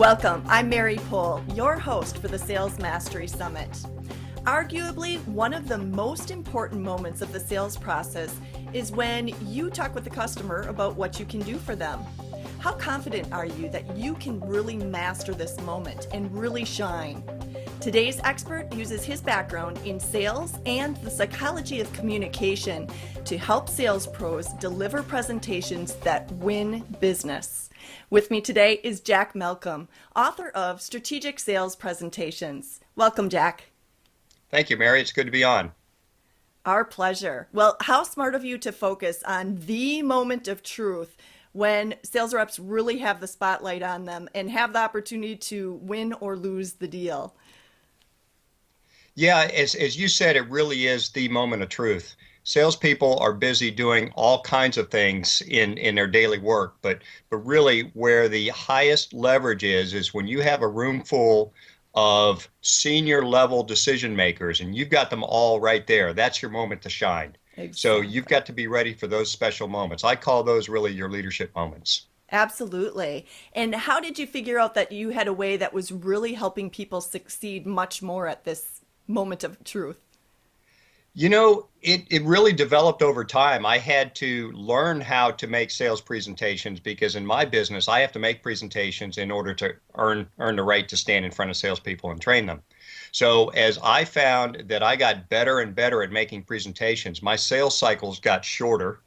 Welcome, I'm Mary Pohl, your host for the Sales Mastery Summit. Arguably, one of the most important moments of the sales process is when you talk with the customer about what you can do for them. How confident are you that you can really master this moment and really shine? Today's expert uses his background in sales and the psychology of communication to help sales pros deliver presentations that win business. With me today is Jack Malcolm, author of Strategic Sales Presentations. Welcome, Jack. Thank you, Mary. It's good to be on. Our pleasure. Well, how smart of you to focus on the moment of truth when sales reps really have the spotlight on them and have the opportunity to win or lose the deal. Yeah, as you said, it really is the moment of truth. Salespeople are busy doing all kinds of things in their daily work, but really where the highest leverage is when you have a room full of senior level decision makers and you've got them all right there. That's your moment to shine. Exactly. So you've got to be ready for those special moments. I call those really your leadership moments. Absolutely. And how did you figure out that you had a way that was really helping people succeed much more at this moment of truth? You know, it really developed over time. I had to learn how to make sales presentations because in my business, I have to make presentations in order to earn the right to stand in front of salespeople and train them. So as I found that I got better and better at making presentations, my sales cycles got shorter.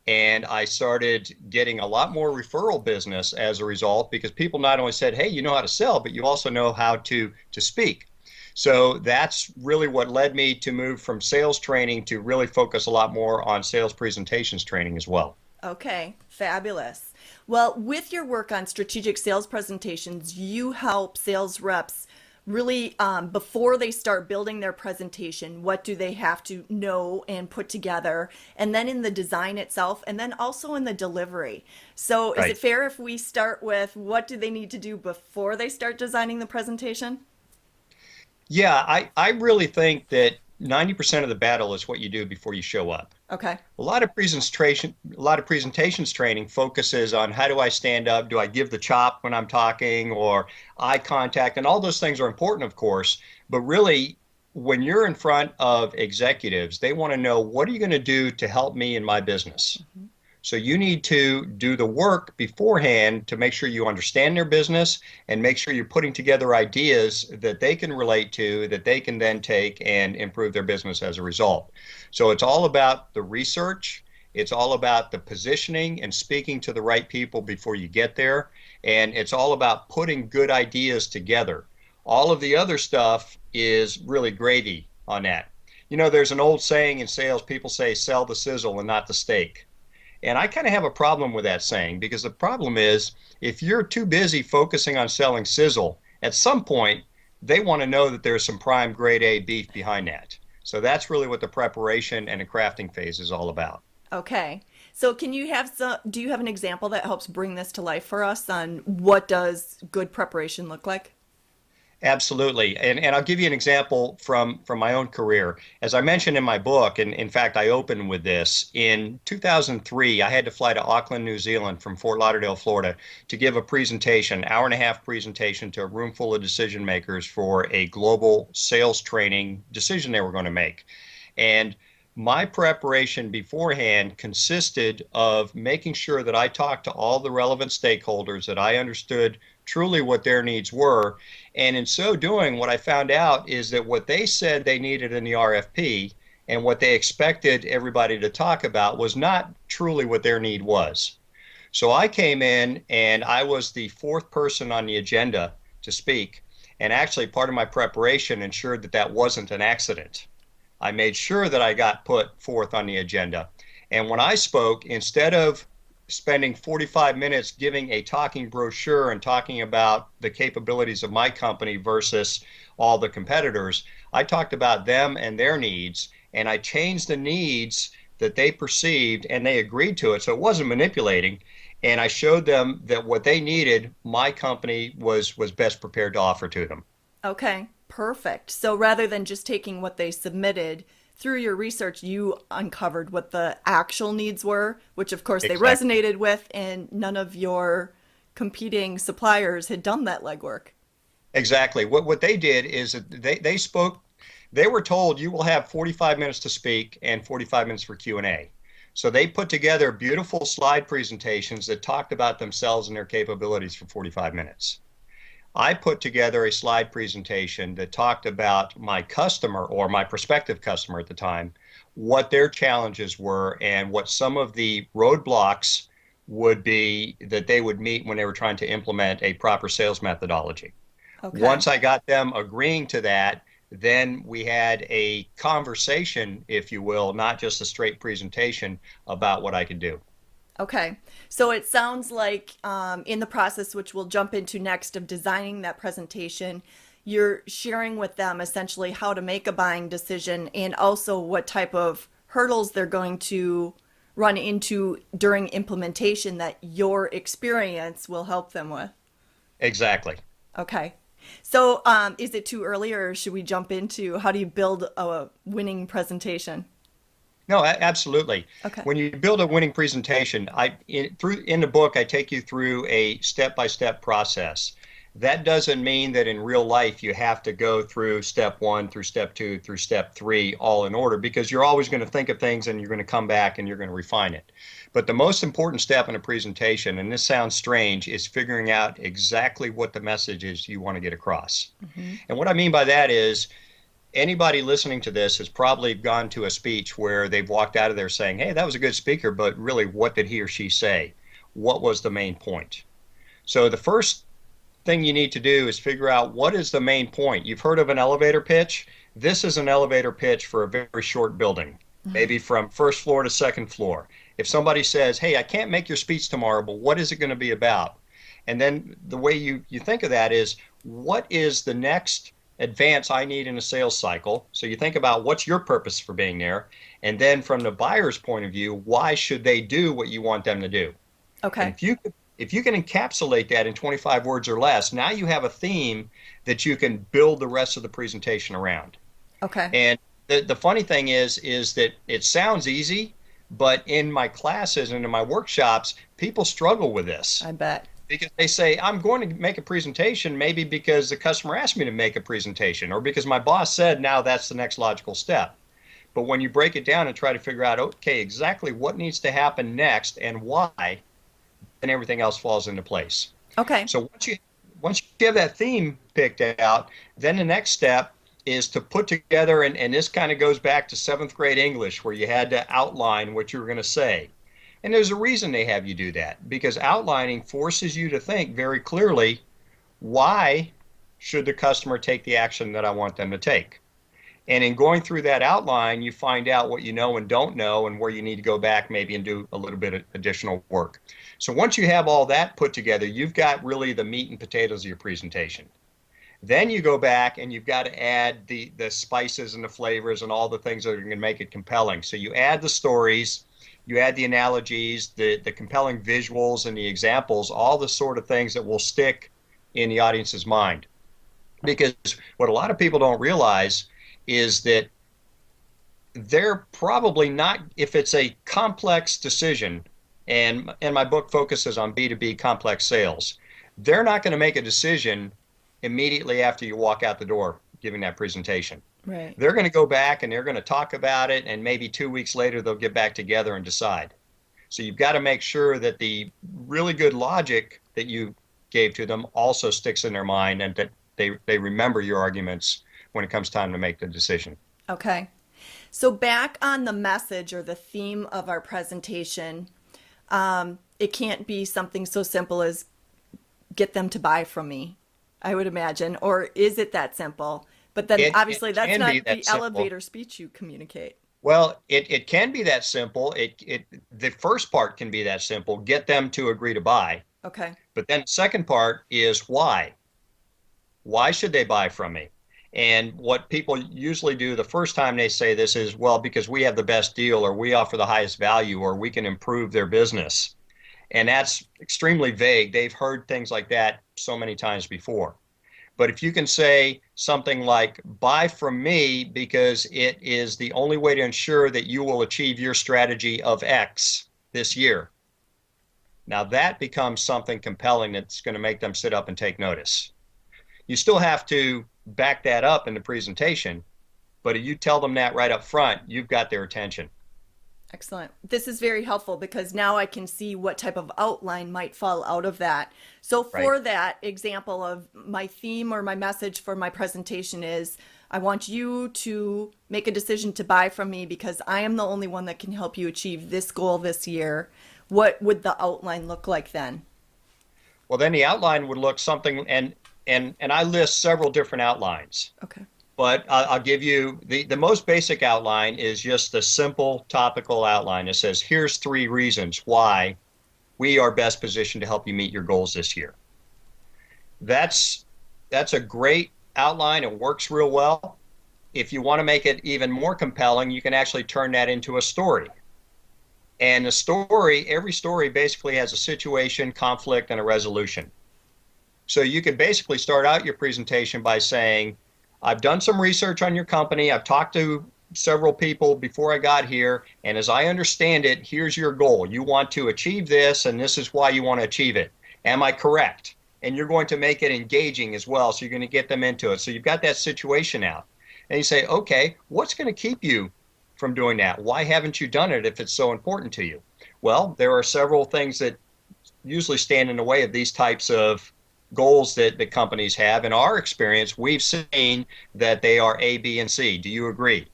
And I started getting a lot more referral business as a result because people not only said, hey, you know how to sell, but you also know how to speak. So that's really what led me to move from sales training to really focus a lot more on sales presentations training as well. Okay, fabulous. Well, with your work on strategic sales presentations, you help sales reps really, before they start building their presentation, what do they have to know and put together, and then in the design itself, and then also in the delivery. So is it fair if we start with what do they need to do before they start designing the presentation? Yeah, I really think that 90% of the battle is what you do before you show up. Okay. A lot of presentations training focuses on how do I stand up? Do I give the chop when I'm talking or eye contact? And all those things are important, of course. But really, when you're in front of executives, they want to know, what are you going to do to help me in my business? Mm-hmm. So you need to do the work beforehand to make sure you understand their business and make sure you're putting together ideas that they can relate to, that they can then take and improve their business as a result. So it's all about the research. It's all about the positioning and speaking to the right people before you get there. And it's all about putting good ideas together. All of the other stuff is really gravy on that. You know, there's an old saying in sales, people say, sell the sizzle and not the steak. And I kind of have a problem with that saying because the problem is if you're too busy focusing on selling sizzle, at some point they want to know that there's some prime grade A beef behind that. So that's really what the preparation and the crafting phase is all about. Okay. So do you have an example that helps bring this to life for us on what does good preparation look like? Absolutely. And I'll give you an example from my own career. As I mentioned in my book, and in fact, I opened with this, in 2003, I had to fly to Auckland, New Zealand from Fort Lauderdale, Florida, to give a presentation, hour-and-a-half presentation to a room full of decision makers for a global sales training decision they were going to make. And my preparation beforehand consisted of making sure that I talked to all the relevant stakeholders, that I understood truly what their needs were. And in so doing, what I found out is that what they said they needed in the RFP and what they expected everybody to talk about was not truly what their need was. So I came in and I was the fourth person on the agenda to speak. And actually part of my preparation ensured that that wasn't an accident. I made sure that I got put forth on the agenda. And when I spoke, instead of spending 45 minutes giving a talking brochure and talking about the capabilities of my company versus all the competitors, I talked about them and their needs, and I changed the needs that they perceived, and they agreed to it. So it wasn't manipulating, and I showed them that what they needed, my company was best prepared to offer to them. Okay, perfect. So rather than just taking what they submitted, through your research, you uncovered what the actual needs were, which of course they Exactly. resonated with, and none of your competing suppliers had done that legwork. Exactly. What they did is that they spoke, they were told you will have 45 minutes to speak and 45 minutes for Q&A. So they put together beautiful slide presentations that talked about themselves and their capabilities for 45 minutes. I put together a slide presentation that talked about my customer or my prospective customer at the time, what their challenges were and what some of the roadblocks would be that they would meet when they were trying to implement a proper sales methodology. Okay. Once I got them agreeing to that, then we had a conversation, if you will, not just a straight presentation about what I could do. Okay. So it sounds like in the process, which we'll jump into next, of designing that presentation, you're sharing with them essentially how to make a buying decision and also what type of hurdles they're going to run into during implementation that your experience will help them with. Exactly. Okay. So is it too early or should we jump into how do you build a winning presentation? No, absolutely. Okay. When you build a winning presentation, in the book, I take you through a step-by-step process. That doesn't mean that in real life you have to go through step 1 through step 2 through step 3 all in order, because you're always going to think of things and you're going to come back and you're going to refine it. But the most important step in a presentation, and this sounds strange, is figuring out exactly what the message is you want to get across. Mm-hmm. And what I mean by that is anybody listening to this has probably gone to a speech where they've walked out of there saying, hey, that was a good speaker, but really what did he or she say? What was the main point? So the first thing you need to do is figure out what is the main point. You've heard of an elevator pitch. This is an elevator pitch for a very short building, maybe from first floor to second floor. If somebody says, hey, I can't make your speech tomorrow, but what is it going to be about? And then the way you think of that is, what is the next advance I need in a sales cycle? So you think about what's your purpose for being there. And then from the buyer's point of view, why should they do what you want them to do? Okay. And if you can encapsulate that in 25 words or less, now you have a theme that you can build the rest of the presentation around. Okay. And the funny thing is that it sounds easy, but in my classes and in my workshops, people struggle with this. I bet. Because they say, I'm going to make a presentation, maybe because the customer asked me to make a presentation, or because my boss said, now that's the next logical step. But when you break it down and try to figure out, okay, exactly what needs to happen next and why, then everything else falls into place. Okay. So once you have that theme picked out, then the next step is to put together, and this kind of goes back to 7th grade English, where you had to outline what you were going to say. And there's a reason they have you do that, because outlining forces you to think very clearly, why should the customer take the action that I want them to take? And in going through that outline, you find out what you know and don't know and where you need to go back maybe and do a little bit of additional work. So once you have all that put together, you've got really the meat and potatoes of your presentation. Then you go back and you've got to add the spices and the flavors and all the things that are going to make it compelling. So you add the stories, you add the analogies, the compelling visuals and the examples, all the sort of things that will stick in the audience's mind. Because what a lot of people don't realize is that they're probably not, if it's a complex decision, and my book focuses on B2B complex sales, they're not going to make a decision immediately after you walk out the door giving that presentation. Right. They're going to go back and they're going to talk about it, and maybe 2 weeks later they'll get back together and decide. So you've got to make sure that the really good logic that you gave to them also sticks in their mind, and that they remember your arguments when it comes time to make the decision. Okay. So back on the message or the theme of our presentation, it can't be something so simple as get them to buy from me, I would imagine. Or is it that simple? But then obviously that's not the elevator speech you communicate. Well, it can be that simple. The first part can be that simple, get them to agree to buy. Okay. But then the second part is why. Why should they buy from me? And what people usually do the first time they say this is, well, because we have the best deal, or we offer the highest value, or we can improve their business. And that's extremely vague. They've heard things like that so many times before. But if you can say something like, buy from me because it is the only way to ensure that you will achieve your strategy of X this year. Now that becomes something compelling that's going to make them sit up and take notice. You still have to back that up in the presentation, but if you tell them that right up front, you've got their attention. Excellent. This is very helpful because now I can see what type of outline might fall out of that. So for Right. that example of my theme or my message for my presentation is, I want you to make a decision to buy from me because I am the only one that can help you achieve this goal this year. What would the outline look like then? Well, then the outline would look something, and I list several different outlines. Okay. But I'll give you the most basic outline is just the simple topical outline. It says, here's 3 reasons why we are best positioned to help you meet your goals this year. That's a great outline. It works real well. If you want to make it even more compelling, you can actually turn that into a story. And the story, every story basically has a situation, conflict, and a resolution. So you could basically start out your presentation by saying, I've done some research on your company. I've talked to several people before I got here. And as I understand it, here's your goal. You want to achieve this, and this is why you want to achieve it. Am I correct? And you're going to make it engaging as well. So you're going to get them into it. So you've got that situation out. And you say, okay, what's going to keep you from doing that? Why haven't you done it if it's so important to you? Well, there are several things that usually stand in the way of these types of goals that the companies have. In our experience, we've seen that they are A, B, and C. Do you agree?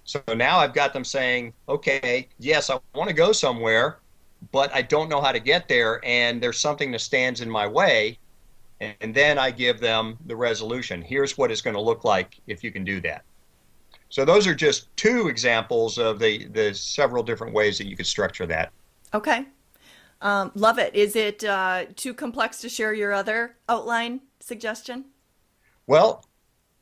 So now I've got them saying, okay, yes, I want to go somewhere, but I don't know how to get there, and there's something that stands in my way. And then I give them the resolution. Here's what it's going to look like if you can do that. So those are just 2 examples of the several different ways that you could structure that. Okay. Love it. Is it too complex to share your other outline suggestion? Well,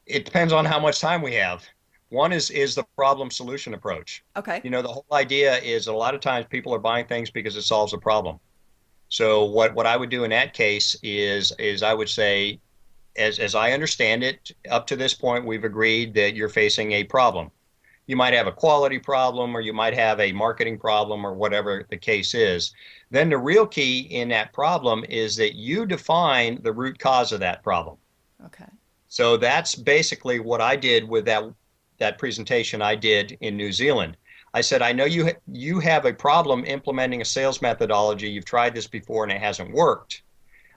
it depends on how much time we have. One is the problem solution approach. Okay. You know, the whole idea is a lot of times people are buying things because it solves a problem. So what I would do in that case is I would say, as I understand it, up to this point, we've agreed that you're facing a problem. You might have a quality problem, or you might have a marketing problem, or whatever the case is. Then the real key in that problem is that you define the root cause of that problem. Okay. So that's basically what I did with that presentation I did in New Zealand. I said, I know you have a problem implementing a sales methodology. You've tried this before and it hasn't worked.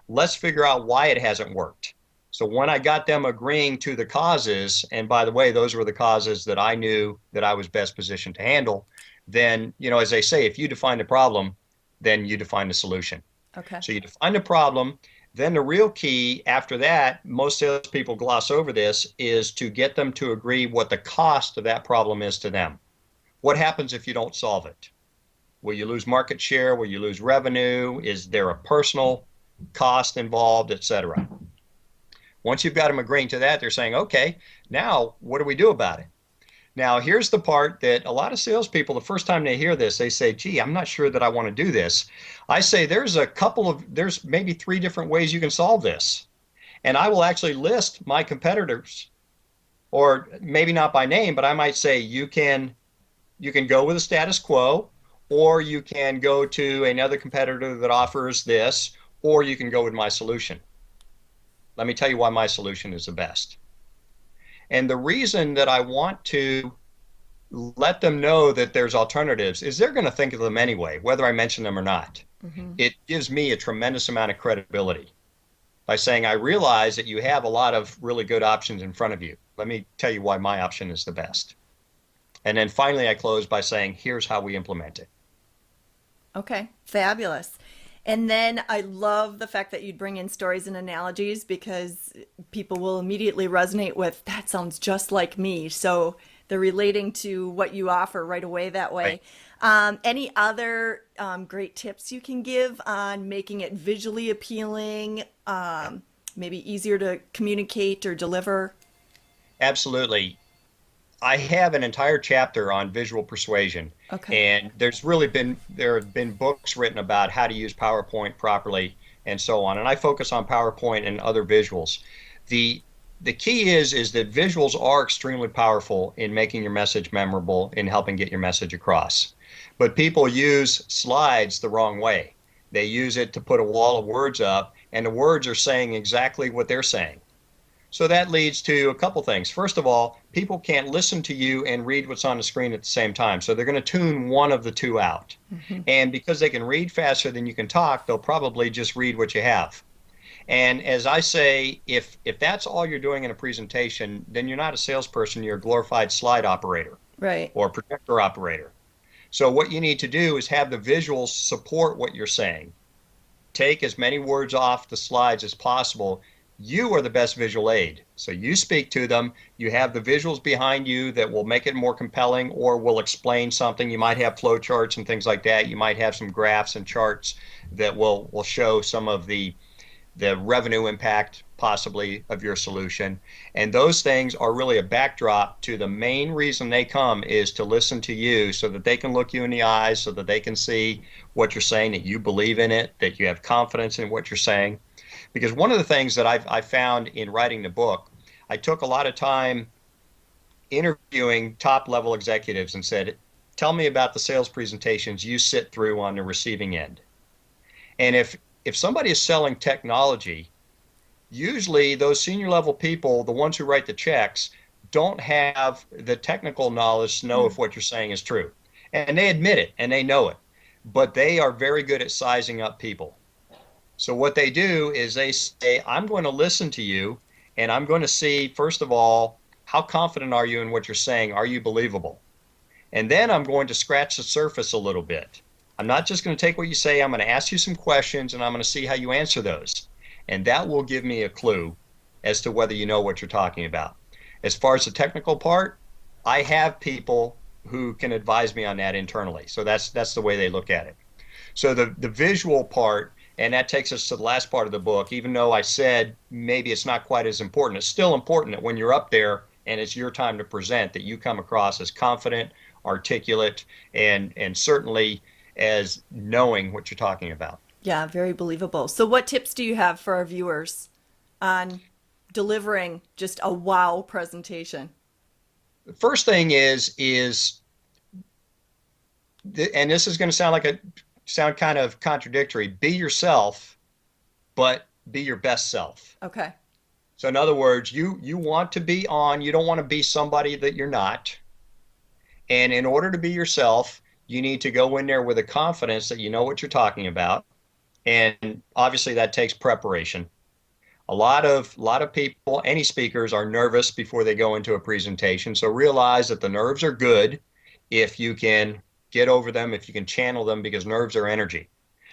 Let's figure out why it hasn't worked. So when I got them agreeing to the causes, and by the way, those were the causes that I knew that I was best positioned to handle, then, you know, as they say, if you define the problem, then you define the solution. Okay. So you define the problem. Then the real key after that, most salespeople gloss over this, is to get them to agree what the cost of that problem is to them. What happens if you don't solve it? Will you lose market share? Will you lose revenue? Is there a personal cost involved, et cetera? Once you've got them agreeing to that, they're saying, okay, now what do we do about it? Now, here's the part that a lot of salespeople, the first time they hear this, they say, gee, I'm not sure that I want to do this. I say there's maybe 3 different ways you can solve this. And I will actually list my competitors, or maybe not by name, but I might say you can go with the status quo, or you can go to another competitor that offers this, or you can go with my solution. Let me tell you why my solution is the best. And the reason that I want to let them know that there's alternatives is they're going to think of them anyway, whether I mention them or not. Mm-hmm. It gives me a tremendous amount of credibility by saying, I realize that you have a lot of really good options in front of you. Let me tell you why my option is the best. And then finally, I close by saying, here's how we implement it. Okay, fabulous. And then I love the fact that you'd bring in stories and analogies because people will immediately resonate with, that sounds just like me. So they're relating to what you offer right away that way. Right. Any other great tips you can give on making it visually appealing, maybe easier to communicate or deliver? Absolutely. I have an entire chapter on visual persuasion. Okay. And there have been books written about how to use PowerPoint properly and so on. And I focus on PowerPoint and other visuals. The key is that visuals are extremely powerful in making your message memorable, in helping get your message across. But people use slides the wrong way. They use it to put a wall of words up, and the words are saying exactly what they're saying. So that leads to a couple things. First of all, people can't listen to you and read what's on the screen at the same time. So they're going to tune one of the two out. Mm-hmm. And because they can read faster than you can talk, they'll probably just read what you have. And as I say, if that's all you're doing in a presentation, then you're not a salesperson, you're a glorified slide operator, Right. or projector operator. So what you need to do is have the visuals support what you're saying. Take as many words off the slides as possible. You are the best visual aid. So you speak to them. You have the visuals behind you that will make it more compelling or will explain something. You might have flow charts and things like that. You might have some graphs and charts that will show some of the revenue impact possibly of your solution. And those things are really a backdrop to the main reason they come is to listen to you so that they can look you in the eyes, so that they can see what you're saying, that you believe in it, that you have confidence in what you're saying. Because one of the things that I found in writing the book, I took a lot of time interviewing top level executives and said, tell me about the sales presentations you sit through on the receiving end. And if somebody is selling technology, usually those senior level people, the ones who write the checks, don't have the technical knowledge to know if what you're saying is true. And they admit it and they know it, but they are very good at sizing up people. So what they do is they say, I'm going to listen to you and I'm going to see, first of all, how confident are you in what you're saying? Are you believable? And then I'm going to scratch the surface a little bit. I'm not just going to take what you say. I'm going to ask you some questions and I'm going to see how you answer those. And that will give me a clue as to whether you know what you're talking about. As far as the technical part, I have people who can advise me on that internally. So that's the way they look at it. So the visual part, and that takes us to the last part of the book, even though I said maybe it's not quite as important, it's still important that when you're up there and it's your time to present, that you come across as confident, articulate, and certainly as knowing what you're talking about. Yeah, very believable. So what tips do you have for our viewers on delivering just a wow presentation? The first thing is, and this is going to sound kind of contradictory, be yourself, but be your best self. Okay. So in other words, you want to be on, you don't want to be somebody that you're not. And in order to be yourself, you need to go in there with a confidence that you know what you're talking about. And obviously that takes preparation. A lot of people, any speakers, are nervous before they go into a presentation. So realize that the nerves are good if you can get over them, if you can channel them, because nerves are energy.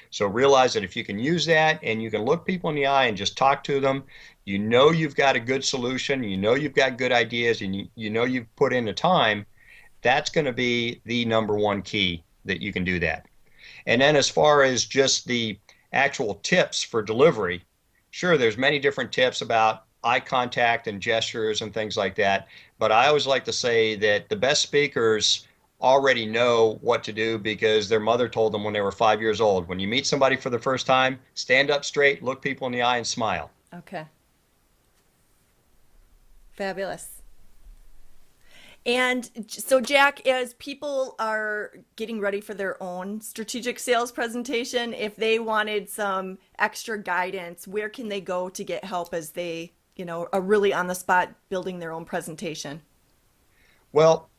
So realize that if you can use that and you can look people in the eye and just talk to them, you know you've got a good solution, you know you've got good ideas, and you know you've put in the time, that's going to be the number one key that you can do that. And then as far as just the actual tips for delivery, sure, there's many different tips about eye contact and gestures and things like that. But I always like to say that the best speakers already know what to do because their mother told them when they were 5 years old. When you meet somebody for the first time, stand up straight, look people in the eye, and smile. Okay. Fabulous. And so, Jack, as people are getting ready for their own strategic sales presentation, if they wanted some extra guidance, where can they go to get help as they, are really on the spot building their own presentation? Well,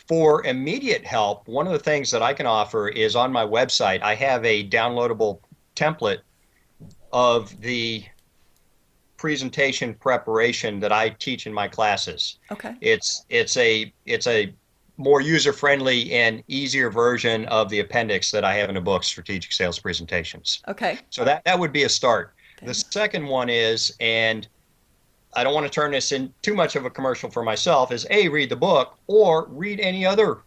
for immediate help, one of the things that I can offer is on my website, I have a downloadable template of the presentation preparation that I teach in my classes. Okay. It's a more user-friendly and easier version of the appendix that I have in the book, Strategic Sales Presentations. Okay. So that would be a start. Okay. The second one is, and I don't want to turn this in too much of a commercial for myself, is read the book or read any other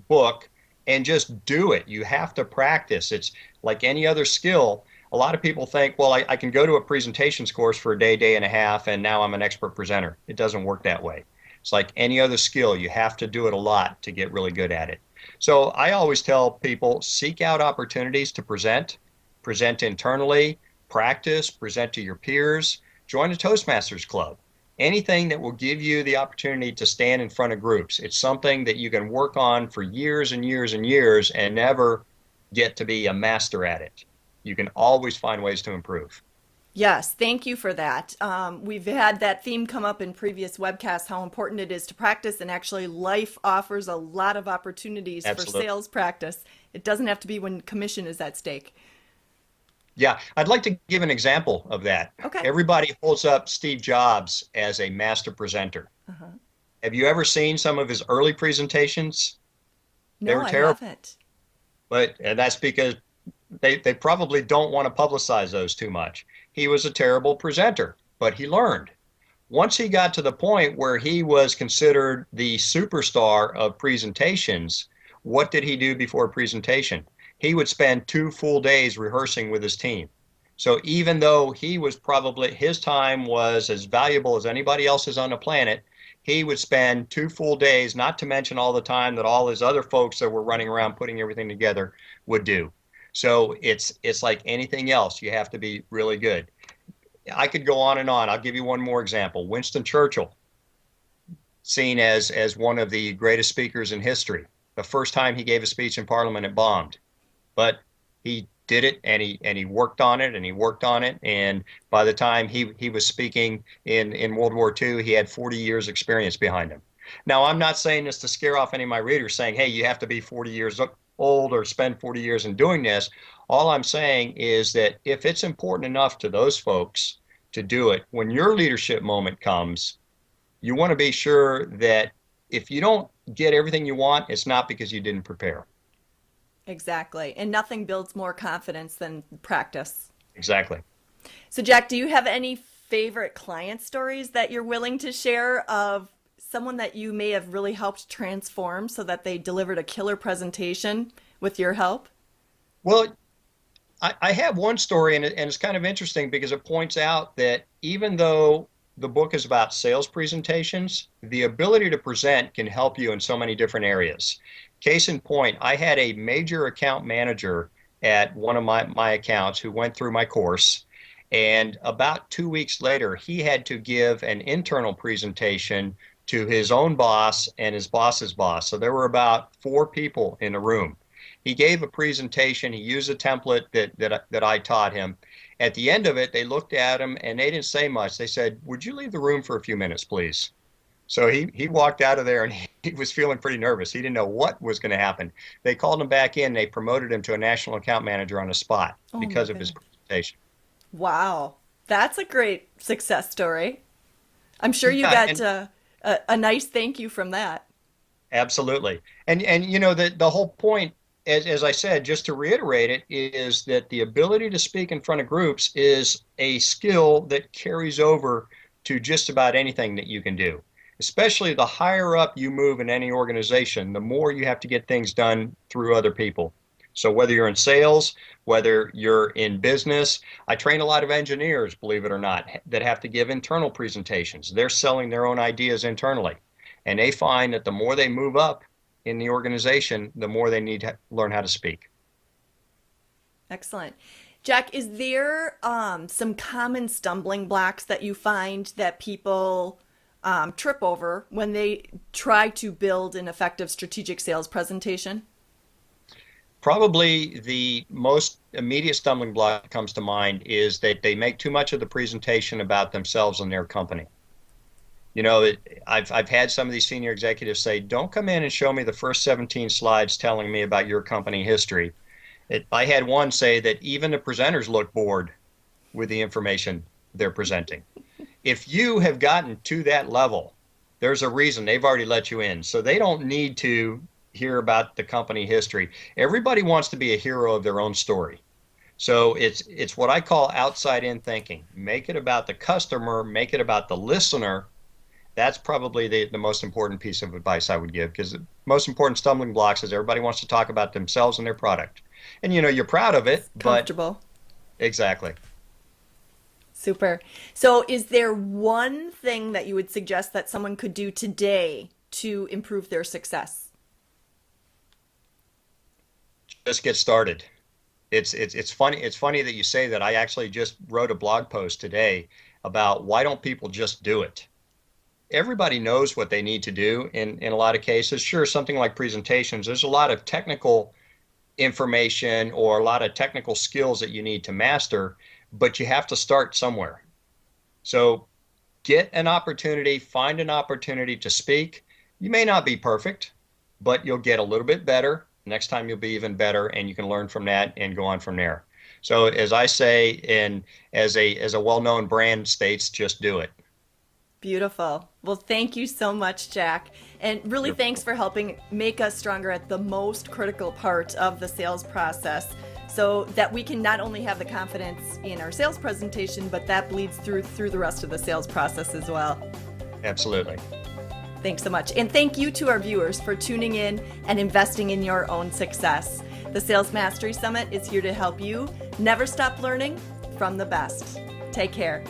book and just do it. You have to practice. It's like any other skill. A lot of people think, well, I can go to a presentations course for a day and a half, and now I'm an expert presenter. It doesn't work that way. It's like any other skill. You have to do it a lot to get really good at it. So I always tell people, seek out opportunities to present internally, practice, present to your peers, join a Toastmasters club. Anything that will give you the opportunity to stand in front of groups. It's something that you can work on for years and years and years and never get to be a master at it. You can always find ways to improve. Yes, thank you for that. We've had that theme come up in previous webcasts, how important it is to practice, and actually life offers a lot of opportunities for Absolutely. sales practice. It doesn't have to be when commission is at stake. Yeah, I'd like to give an example of that. Okay. Everybody holds up Steve Jobs as a master presenter. Uh-huh. Have you ever seen some of his early presentations? They No, were I terrible, haven't. and that's because they probably don't want to publicize those too much. He was a terrible presenter, but he learned. Once he got to the point where he was considered the superstar of presentations, what did he do before a presentation? He would spend 2 full days rehearsing with his team. So even though he was probably, his time was as valuable as anybody else's on the planet, he would spend 2 full days, not to mention all the time that all his other folks that were running around putting everything together would do. So it's like anything else. You have to be really good. I could go on and on. I'll give you one more example. Winston Churchill, seen as one of the greatest speakers in history. The first time he gave a speech in Parliament, it bombed, but he did it, and he worked on it, and he worked on it. And by the time he was speaking in World War II, he had 40 years experience behind him. Now, I'm not saying this to scare off any of my readers saying, hey, you have to be 40 years old or spend 40 years in doing this. All I'm saying is that if it's important enough to those folks to do it, when your leadership moment comes, you want to be sure that if you don't get everything you want, it's not because you didn't prepare. Exactly. And nothing builds more confidence than practice. Exactly. So, Jack, do you have any favorite client stories that you're willing to share of someone that you may have really helped transform so that they delivered a killer presentation with your help? Well, I have one story, and it's kind of interesting because it points out that even though the book is about sales presentations, the ability to present can help you in so many different areas. Case in point, I had a major account manager at one of my accounts who went through my course. And about 2 weeks later, he had to give an internal presentation to his own boss and his boss's boss. So there were about 4 people in the room. He gave a presentation. He used a template that I taught him. At the end of it, they looked at him and they didn't say much. They said, "Would you leave the room for a few minutes, please?" So he walked out of there, and he was feeling pretty nervous. He didn't know what was going to happen. They called him back in. They promoted him to a national account manager on the spot Oh my because of his goodness. presentation. Wow. That's a great success story. I'm sure you Yeah, got and a nice thank you from that. absolutely. And you know, the whole point, as I said, just to reiterate it, is that the ability to speak in front of groups is a skill that carries over to just about anything that you can do. Especially the higher up you move in any organization, the more you have to get things done through other people. So whether you're in sales, whether you're in business, I train a lot of engineers, believe it or not, that have to give internal presentations. They're selling their own ideas internally. And they find that the more they move up in the organization, the more they need to learn how to speak. Excellent. Jack, is there some common stumbling blocks that you find that people trip over when they try to build an effective strategic sales presentation? Probably the most immediate stumbling block that comes to mind is that they make too much of the presentation about themselves and their company. You know, I've had some of these senior executives say, "Don't come in and show me the first 17 slides telling me about your company history." I had one say that even the presenters look bored with the information they're presenting. If you have gotten to that level, there's a reason they've already let you in. So they don't need to hear about the company history. Everybody wants to be a hero of their own story. So it's what I call outside in thinking. Make it about the customer, make it about the listener. That's probably the most important piece of advice I would give, because the most important stumbling blocks is everybody wants to talk about themselves and their product. And you know, you're proud of it, but Comfortable. exactly. Super. So, is there one thing that you would suggest that someone could do today to improve their success? Just get started. It's funny. It's funny that you say that. I actually just wrote a blog post today about why don't people just do it. Everybody knows what they need to do in a lot of cases. Sure, something like presentations, there's a lot of technical information or a lot of technical skills that you need to master, but you have to start somewhere. So get an opportunity, find an opportunity to speak. You may not be perfect, but you'll get a little bit better. Next time you'll be even better, and you can learn from that and go on from there. So as I say, and as a well-known brand states, just do it. Beautiful. Well, thank you so much, Jack. And really thanks for helping make us stronger at the most critical part of the sales process, so that we can not only have the confidence in our sales presentation, but that bleeds through the rest of the sales process as well. Absolutely. Thanks so much. And thank you to our viewers for tuning in and investing in your own success. The Sales Mastery Summit is here to help you never stop learning from the best. Take care.